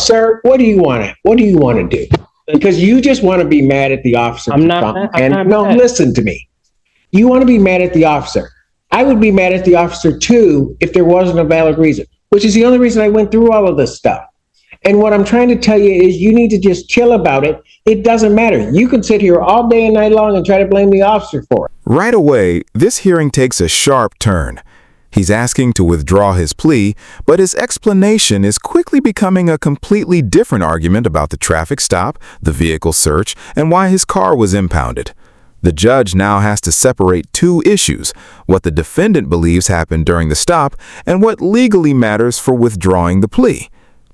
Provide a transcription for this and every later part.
Sir, what do you want to? What do you want to do? Because you just want to be mad at the officer. I'm not mad. Listen to me. You want to be mad at the officer. I would be mad at the officer too if there wasn't a valid reason, which is the only reason I went through all of this stuff. And what I'm trying to tell you is you need to just chill about it. It doesn't matter. You can sit here all day and night long and try to blame the officer for it. Right away, this hearing takes a sharp turn. He's asking to withdraw his plea, but his explanation is quickly becoming a completely different argument about the traffic stop, the vehicle search, and why his car was impounded. The judge now has to separate two issues, what the defendant believes happened during the stop and what legally matters for withdrawing the plea.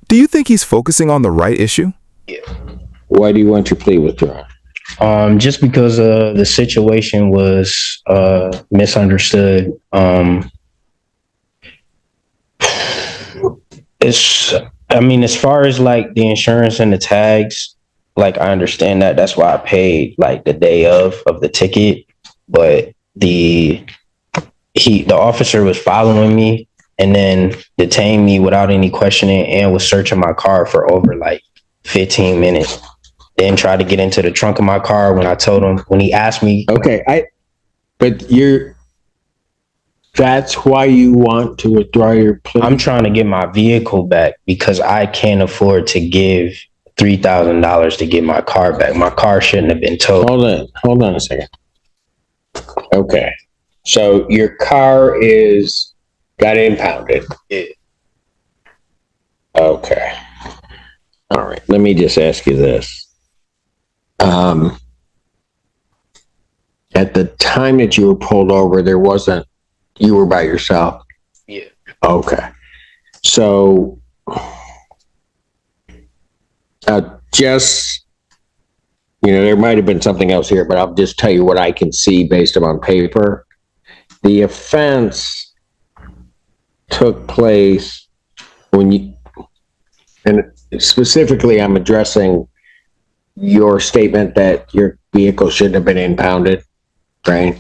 Do you think he's focusing on the right issue? Yeah. Why do you want your plea withdrawn? Just because the situation was misunderstood. As far as like the insurance and the tags, like I understand that. That's why I paid like the day of the ticket. But the officer was following me and then detained me without any questioning and was searching my car for over like 15 minutes. Then tried to get into the trunk of my car when I told him, when he asked me. Okay, that's why you want to withdraw your plea? I'm trying to get my vehicle back because I can't afford to give $3,000 to get my car back. My car shouldn't have been towed. Hold on a second. Okay, so your car got impounded. Yeah. Okay. All right. Let me just ask you this. At the time that you were pulled over, you were by yourself? Yeah. Okay. So, there might have been something else here, but I'll just tell you what I can see based upon paper. The offense took place and specifically I'm addressing your statement that your vehicle shouldn't have been impounded, right?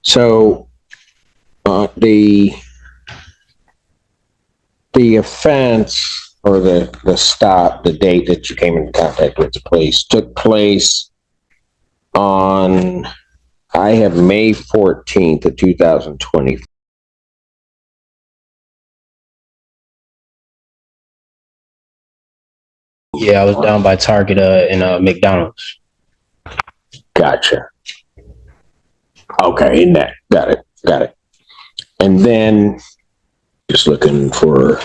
So, the offense or the stop, the date that you came into contact with the police took place on, I have May 14th of 2020. Yeah, I was down by Target and McDonald's. Gotcha. Okay, got it. And then just looking for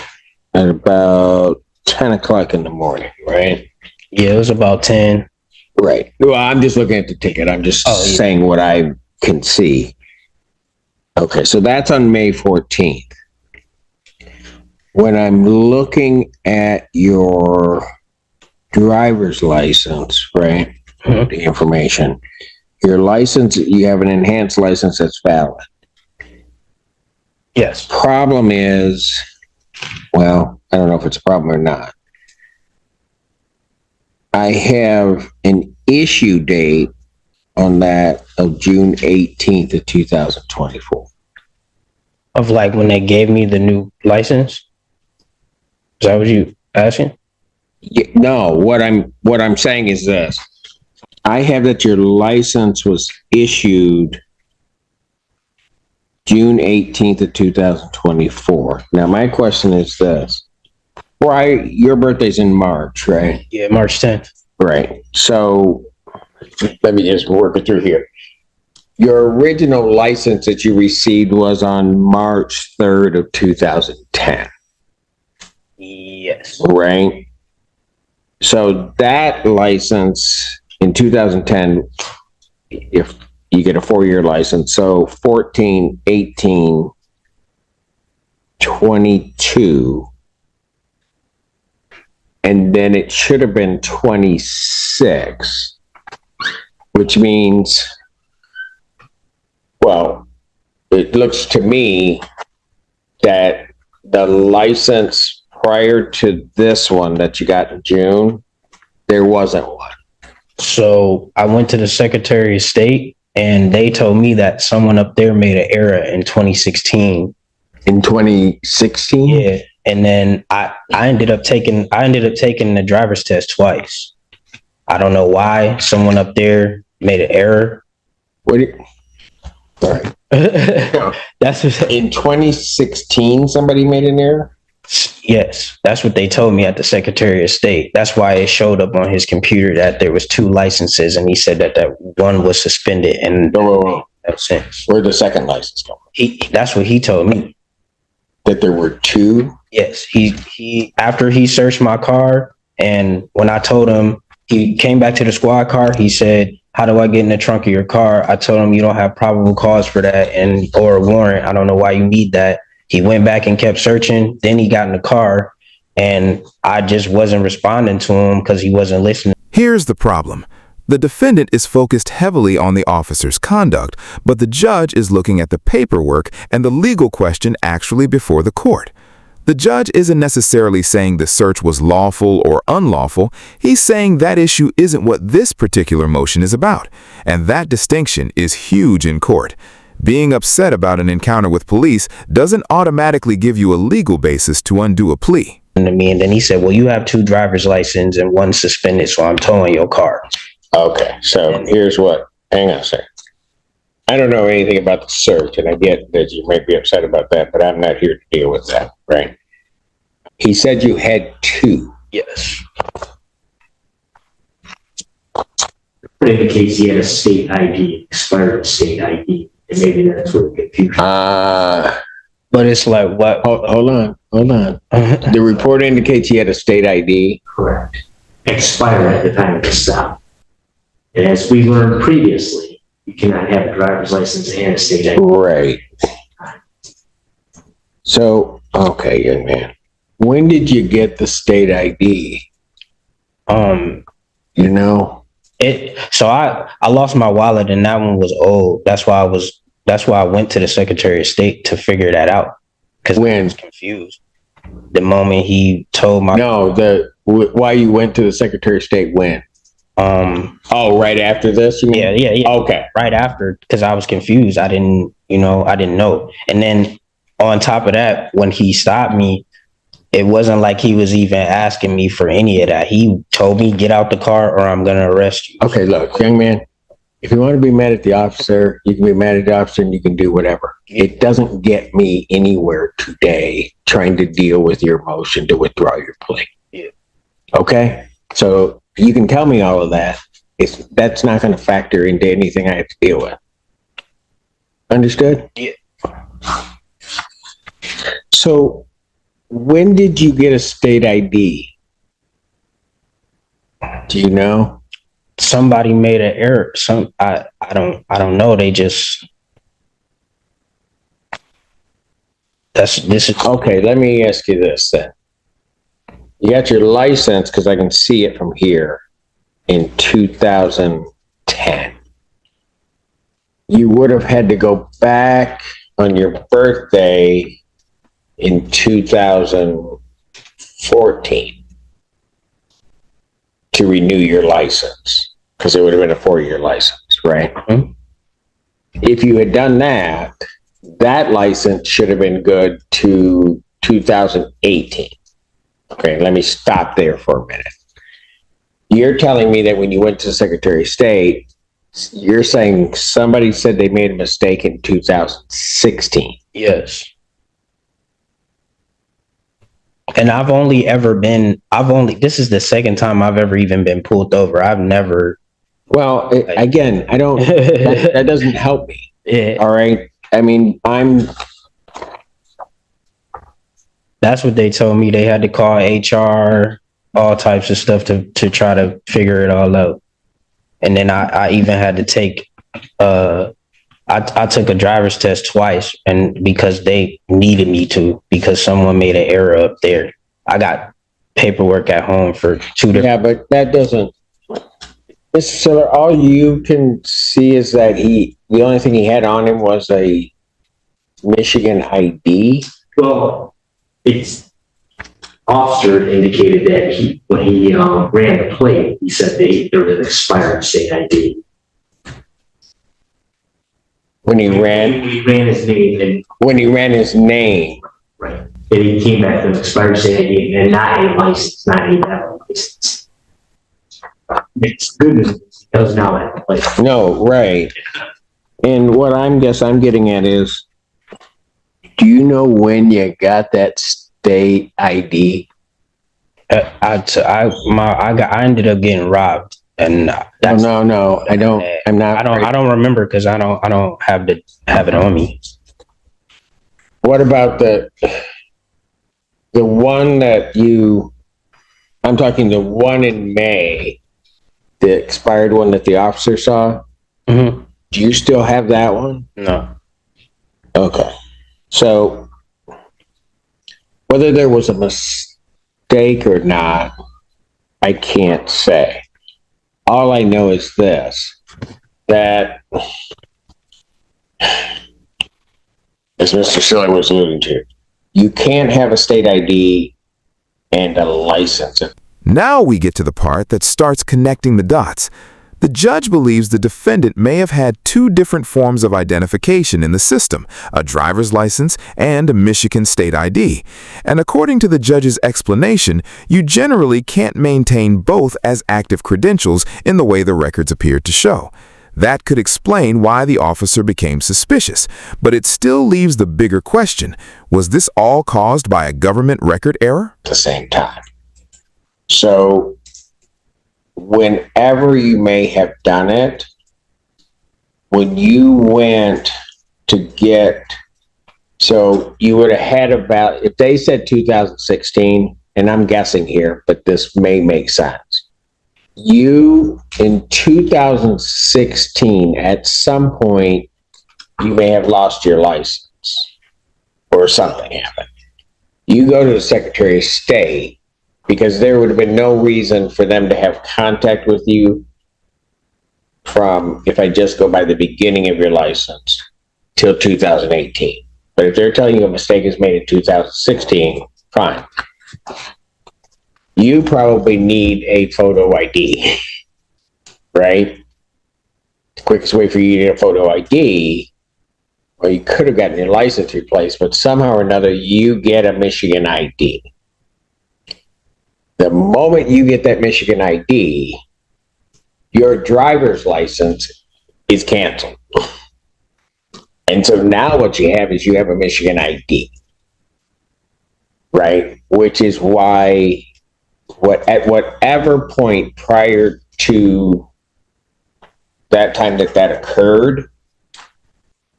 at about 10 o'clock in the morning, right? Yeah, it was about 10. Right. Well, I'm just looking at the ticket. I'm just saying what I can see. Okay, so that's on May 14th. When I'm looking at your driver's license, right? Mm-hmm. The information. Your license, you have an enhanced license that's valid. Yes. Problem is, well, I don't know if it's a problem or not. I have an issue date on that of June 18th of 2024. Of like when they gave me the new license? Is that what you asking? Yeah, no, what I'm saying is this. I have that your license was issued June 18th of 2024. Now, my question is this. Your birthday's in March, right? Yeah, March 10th. Right. So let me just work it through here. Your original license that you received was on March 3rd of 2010. Yes. Right. So that license in 2010, if you get a 4-year license, so 14, 18, 22, and then it should have been 26, which means, well, it looks to me that the license prior to this one that you got in June, there wasn't one. So I went to the Secretary of State and they told me that someone up there made an error in 2016. In 2016? Yeah. And then I ended up taking the driver's test twice. I don't know why someone up there made an error. What? Sorry. That's what, In 2016, somebody made an error? yes, that's what they told me at the Secretary of State. That's why it showed up on his computer that there was 2 licenses, and he said that one was suspended and Whoa. no sense. Where'd the second license come from? That's what he told me. That there were 2? Yes, he after he searched my car, and when I told him, he came back to the squad car, he said, "How do I get in the trunk of your car?" I told him, "You don't have probable cause for that or a warrant. I don't know why you need that." He went back and kept searching. Then he got in the car, and I just wasn't responding to him because he wasn't listening. Here's the problem. The defendant is focused heavily on the officer's conduct, but the judge is looking at the paperwork and the legal question actually before the court. The judge isn't necessarily saying the search was lawful or unlawful. He's saying that issue isn't what this particular motion is about, and that distinction is huge in court. Being upset about an encounter with police doesn't automatically give you a legal basis to undo a plea. To me, and then he said, "Well, you have 2 driver's licenses and 1 suspended, so I'm towing your car." Okay, so here's what. Hang on a second. I don't know anything about the search, and I get that you might be upset about that, but I'm not here to deal with that, right? He said you had 2. Yes. It indicates he had a state ID, expired state ID, and maybe that's what the confusion. But it's like, what? Hold on. The report indicates he had a state ID. Correct. Expired at the time of the stop. And as we learned previously, you cannot have a driver's license and a state ID. Right. So, okay, young man. When did you get the state ID? You know? So I lost my wallet, and that one was old. That's why I went to the Secretary of State to figure that out. Because I was confused. The moment he told my why you went to the Secretary of State when? Right after this, you mean? Yeah. Okay. Right after, because I was confused. I didn't know. And then on top of that, when he stopped me, it wasn't like he was even asking me for any of that. He told me, "Get out the car or I'm going to arrest you." Okay, look, young man, if you want to be mad at the officer, you can be mad at the officer and you can do whatever. It doesn't get me anywhere today trying to deal with your motion to withdraw your plea. Yeah. Okay? So you can tell me all of that. That's not going to factor into anything I have to deal with. Understood? Yeah. So when did you get a state ID? Do you know? Somebody made an error. I don't know. They just this is okay. Let me ask you this then. You got your license, because I can see it from here, in 2010. You would have had to go back on your birthday in 2014 to renew your license, because it would have been a 4-year license, right? Mm-hmm. If you had done that, that license should have been good to 2018. Okay, let me stop there for a minute. You're telling me that when you went to the Secretary of State, you're saying somebody said they made a mistake in 2016. Yes. And this is the second time I've ever even been pulled over. I've never. Well, again, I don't, that doesn't help me. Yeah. All right. I mean, that's what they told me. They had to call HR, all types of stuff to try to figure it all out. And then I even had to take, I took a driver's test twice, and because they needed me to, because someone made an error up there. I got paperwork at home for 2 different. Yeah, but that doesn't, Mr. Siller, all you can see is that the only thing he had on him was a Michigan ID. Well, it's officer indicated that when he ran the plate, he said there was an expired state ID. When he ran his name, when he ran his name. right? And he came back with an expired state ID and not a license, not a valid license. It's good news. He does now have a license. No, right. And what I'm getting at is, do you know when you got that state ID? I ended up getting robbed, and No, I don't. I'm not. I don't remember because I don't have it on me. What about the one that I'm talking the one in May, the expired one that the officer saw? Mm-hmm. Do you still have that one? No. Okay. So whether there was a mistake or not, I can't say. All I know is this, that as Mr. Siller was alluding to, you can't have a state ID and a license. Now we get to the part that starts connecting the dots. The judge believes the defendant may have had two different forms of identification in the system, a driver's license and a Michigan state ID. And according to the judge's explanation, you generally can't maintain both as active credentials in the way the records appeared to show. That could explain why the officer became suspicious, but it still leaves the bigger question. Was this all caused by a government record error? At the same time. So whenever you may have done it, when you went to get, so you would have had about, if they said 2016, and I'm guessing here, but this may make sense. You, in 2016, at some point, you may have lost your license or something happened. You go to the Secretary of State, because there would have been no reason for them to have contact with you from, if I just go by the beginning of your license, till 2018. But if they're telling you a mistake is made in 2016, fine. You probably need a photo ID, right? The quickest way for you to get a photo ID, or you could have gotten your license replaced, but somehow or another, you get a Michigan ID. The moment you get that Michigan ID, your driver's license is canceled. And so now what you have is you have a Michigan ID, right? Which is why at whatever point prior to that time that occurred,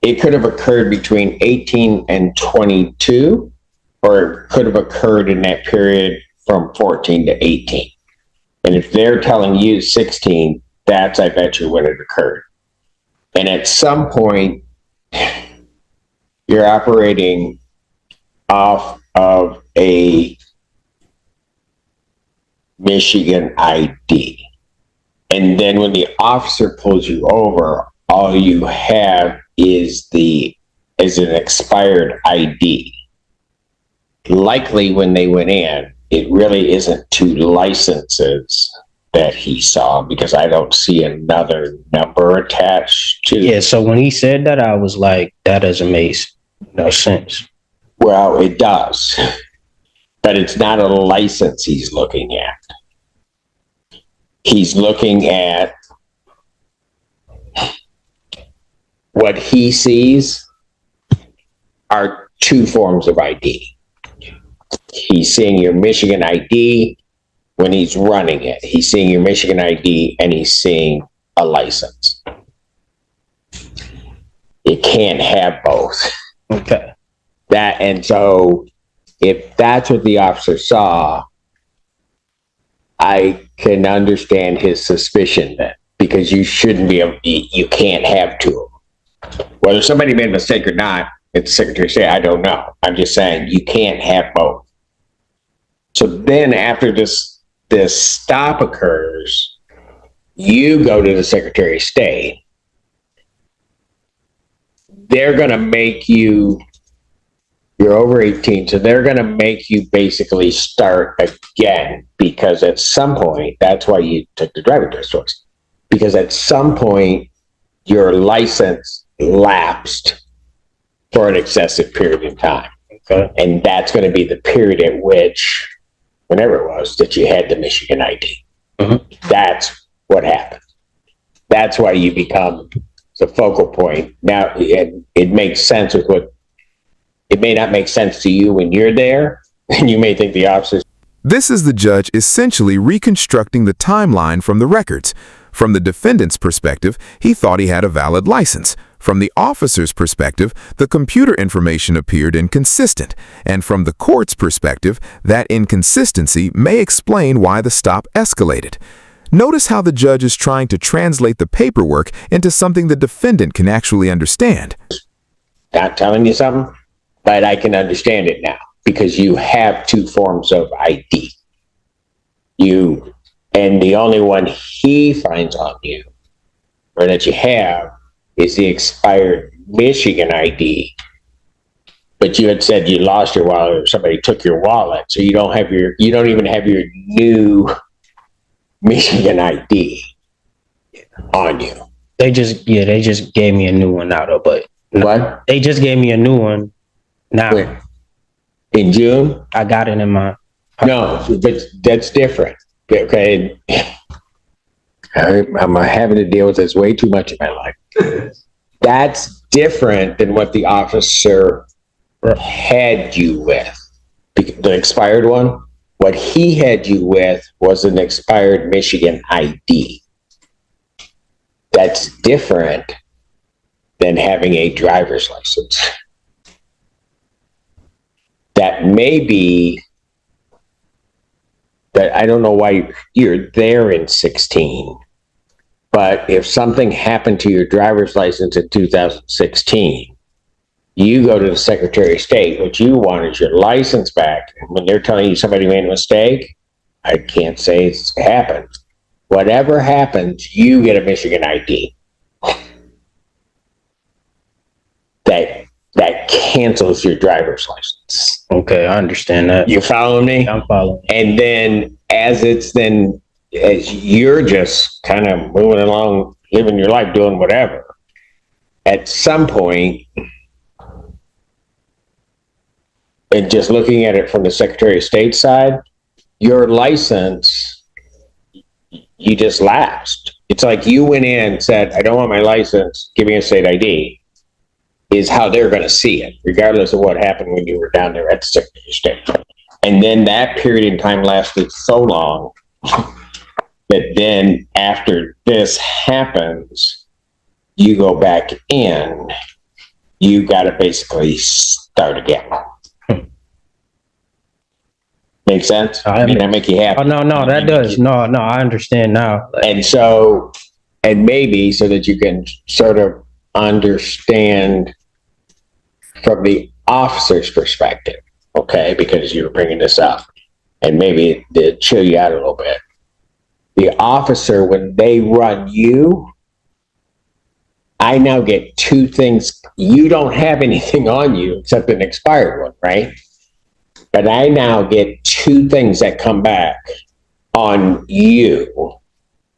it could have occurred between 18 and 22, or it could have occurred in that period from 14 to 18. And if they're telling you 16, that's, I bet you, when it occurred. And at some point, you're operating off of a Michigan ID. And then when the officer pulls you over, all you have is an expired ID. Likely when they went in, it really isn't two licenses that he saw, because I don't see another number attached to. Yeah, so when he said that, I was like, that doesn't make no sense. Well, it does, but it's not a license he's looking at. He's looking at what he sees are two forms of ID. He's seeing your Michigan ID when he's running it. He's seeing your Michigan ID and he's seeing a license. You can't have both. Okay. And so if that's what the officer saw, I can understand his suspicion then, because you can't have two of them. Whether somebody made a mistake or not, it's Secretary of State, I don't know. I'm just saying you can't have both. So then after this stop occurs, you go to the Secretary of State. They're going to make you're over 18, so they're going to make you basically start again, because at some point, that's why you took the driving test course, because at some point, your license lapsed for an excessive period of time. Okay. And that's going to be the period at which, whenever it was, that you had the Michigan ID. Mm-hmm. That's what happened. That's why you become the focal point. Now, it makes sense with what, it may not make sense to you when you're there, and you may think the officers. This is the judge essentially reconstructing the timeline from the records. From the defendant's perspective, he thought he had a valid license. From the officer's perspective, the computer information appeared inconsistent. And from the court's perspective, that inconsistency may explain why the stop escalated. Notice how the judge is trying to translate the paperwork into something the defendant can actually understand. Not telling you something, but I can understand it now because you have two forms of ID. And the only one he finds on you, or that you have, is the expired Michigan ID. But you had said you lost your wallet or somebody took your wallet, so you don't even have your new Michigan ID on you. They just gave me a new one now though, but what? They just gave me a new one now. When? In June? I got it in my pocket. No, but that's different. Okay. I'm having to deal with this way too much in my life. That's different than what the officer had you with. The expired one, what he had you with was an expired Michigan ID. That's different than having a driver's license. That may be that I don't know why you're there in 16, but if something happened to your driver's license in 2016, you go to the Secretary of State. What you want is your license back. And when they're telling you somebody made a mistake, I can't say it's happened. Whatever happens, you get a Michigan ID. That cancels your driver's license. Okay, I understand that. You following me? I'm following. And then as you're just kind of moving along, living your life, doing whatever, at some point, and just looking at it from the Secretary of State side, your license, you just lapsed. It's like you went in and said, I don't want my license, give me a state ID, is how they're going to see it, regardless of what happened when you were down there at the Secretary of State. And then that period in time lasted so long that then after this happens, you go back in, you got to basically start again. Make sense? I mean, that make you happy? Oh, no, that does. No, I understand now. And maybe so that you can sort of understand from the officer's perspective, okay, because you were bringing this up, and maybe to chill you out a little bit. The officer, when they run you, I now get two things. You don't have anything on you except an expired one, right? But I now get two things that come back on you.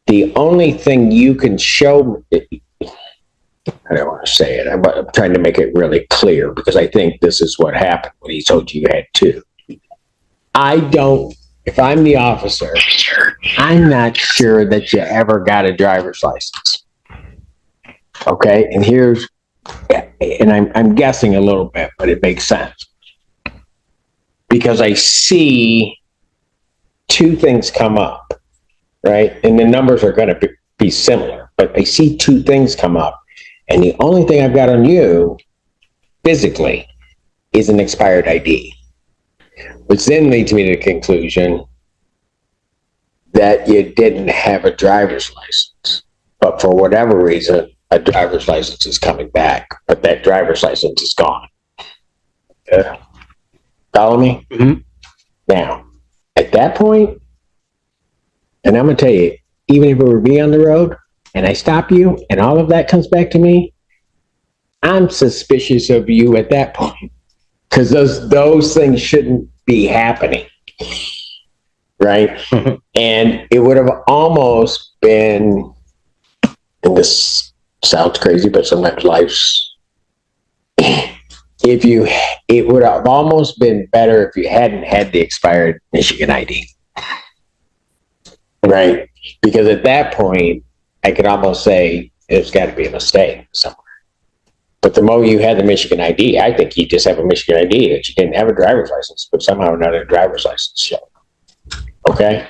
The only thing you can show, I don't want to say it, I'm trying to make it really clear because I think this is what happened when he told you you had two. If I'm the officer, I'm not sure that you ever got a driver's license. Okay, and I'm guessing a little bit, but it makes sense. Because I see two things come up, right? And the numbers are going to be similar, but I see two things come up. And the only thing I've got on you physically is an expired ID, which then leads me to the conclusion that you didn't have a driver's license. But for whatever reason, a driver's license is coming back, but that driver's license is gone. Yeah. Follow me? Mm-hmm. Now, at that point, and I'm going to tell you, even if it were me on the road and I stop you and all of that comes back to me, I'm suspicious of you at that point because those things shouldn't be happening, right? Mm-hmm. And it would have almost been, and this sounds crazy, but sometimes life's it would have almost been better if you hadn't had the expired Michigan ID. Right? Because at that point, I could almost say there's got to be a mistake somewhere. But the moment you had the Michigan ID, I think you just have a Michigan ID that you didn't have a driver's license, but somehow not a driver's license yet. Okay?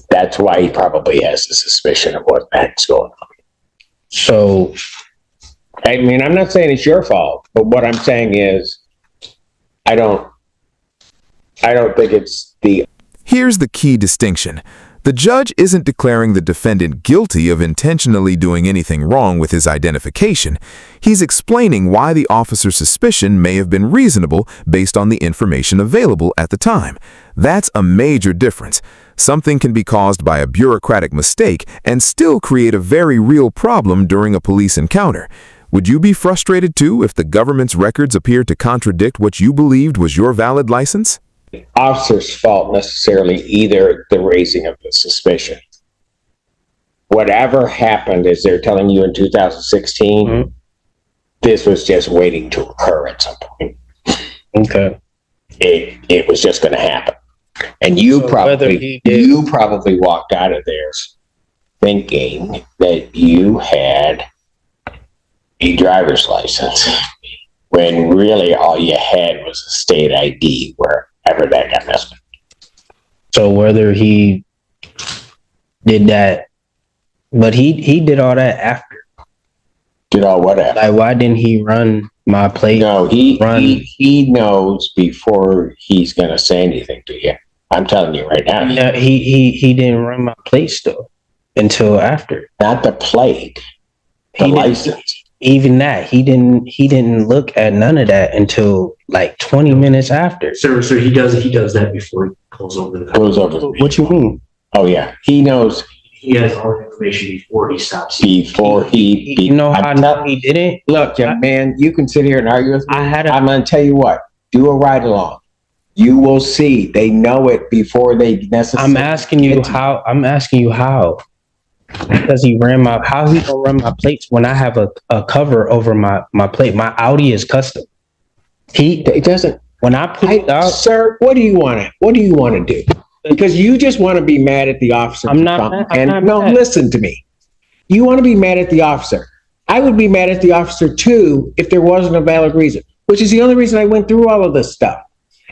That's why he probably has a suspicion of what the heck's going on. So, I mean, I'm not saying it's your fault, but what I'm saying is, I don't think it's the. Here's the key distinction. The judge isn't declaring the defendant guilty of intentionally doing anything wrong with his identification. He's explaining why the officer's suspicion may have been reasonable based on the information available at the time. That's a major difference. Something can be caused by a bureaucratic mistake and still create a very real problem during a police encounter. Would you be frustrated too if the government's records appeared to contradict what you believed was your valid license? Officer's fault necessarily, either the raising of the suspicion. Whatever happened, as they're telling you in 2016, this was just waiting to occur at some point. okay. It was just going to happen. And you So probably walked out of there thinking that you had a driver's license when really all you had was a state ID wherever that got messed up. So whether he did that, but he did all that after. Did all whatever. Like, why didn't he run my plate? No, he knows before he's going to say anything to you. I'm telling you right now. Yeah, he didn't run my plate still until after. Not the plate, the license. Even that, he didn't look at none of that until like 20 minutes after. So he does that before he pulls over the car. Goes over. What you mean? Oh yeah, he knows. He has all the information before he stops. You know how I know he didn't? Look, young man, you can sit here and argue with me. I'm going to tell you what. Do a ride along. You will see. They know it before they necessarily. I'm asking you how. Because he ran how he gonna run my plates when I have a cover over my plate? My Audi is custom. It doesn't. When I pulled out, sir, what do you want to do? Because you just want to be mad at the officer. I'm not mad. Listen to me. You want to be mad at the officer. I would be mad at the officer too if there wasn't a valid reason, which is the only reason I went through all of this stuff.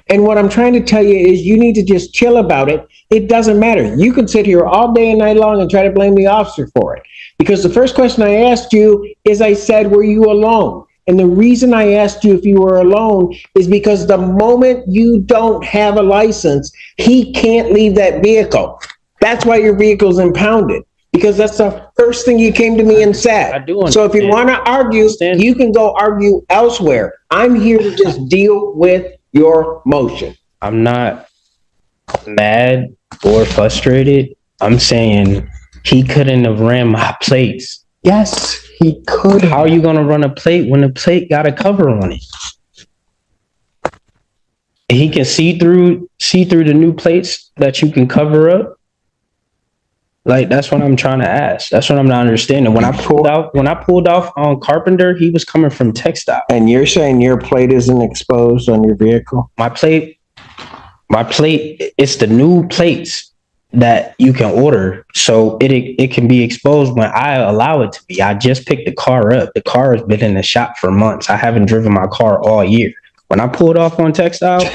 And what I'm trying to tell you is you need to just chill about it. It doesn't matter. You can sit here all day and night long and try to blame the officer for it. Because the first question I asked you is I said, were you alone? And the reason I asked you if you were alone is because the moment you don't have a license, he can't leave that vehicle. That's why your vehicle's impounded. Because that's the first thing you came to me and said. So if you want to argue, you can go argue elsewhere. I'm here to just deal with your motion. I'm not mad or frustrated. I'm saying he couldn't have ran my plates. Yes, he could. How are you going to run a plate when the plate got a cover on it? He can see through the new plates that you can cover up. Like, that's what I'm trying to ask. That's what I'm not understanding. When I pulled off on Carpenter, he was coming from Textile. And you're saying your plate isn't exposed on your vehicle? My plate, it's the new plates that you can order. So it can be exposed when I allow it to be. I just picked the car up. The car has been in the shop for months. I haven't driven my car all year. When I pulled off on Textile,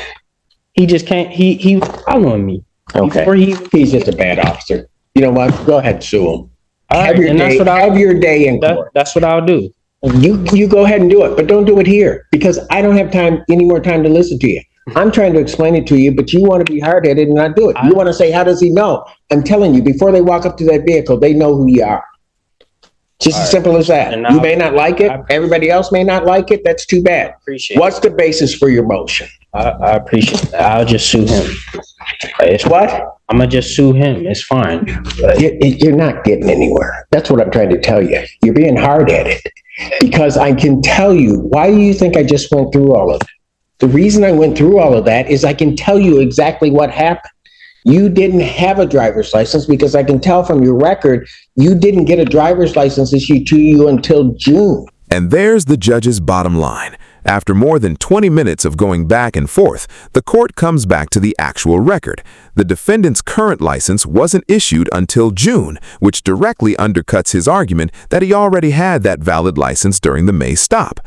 he just can't, he was following me. Okay. He's just a bad officer. You know what? Go ahead and sue him. Have your day in court. That's what I'll do. You go ahead and do it, but don't do it here because I don't have any more time to listen to you. I'm trying to explain it to you, but you want to be hard-headed and not do it. You want to say, how does he know? I'm telling you, before they walk up to that vehicle, they know who you are. Just as simple as that. You may not like it. Everybody else may not like it. That's too bad. What's the basis for your motion? I appreciate that. I'll just sue him. What? I'm going to just sue him. It's fine. You're not getting anywhere. That's what I'm trying to tell you. You're being hard-headed because I can tell you, why do you think I just went through all of it? The reason I went through all of that is I can tell you exactly what happened. You didn't have a driver's license because I can tell from your record, you didn't get a driver's license issued to you until June. And there's the judge's bottom line. After more than 20 minutes of going back and forth, the court comes back to the actual record. The defendant's current license wasn't issued until June, which directly undercuts his argument that he already had that valid license during the May stop.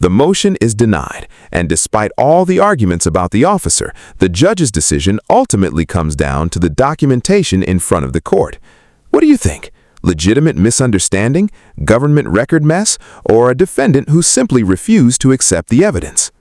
The motion is denied, and despite all the arguments about the officer, the judge's decision ultimately comes down to the documentation in front of the court. What do you think? Legitimate misunderstanding, government record mess, or a defendant who simply refused to accept the evidence?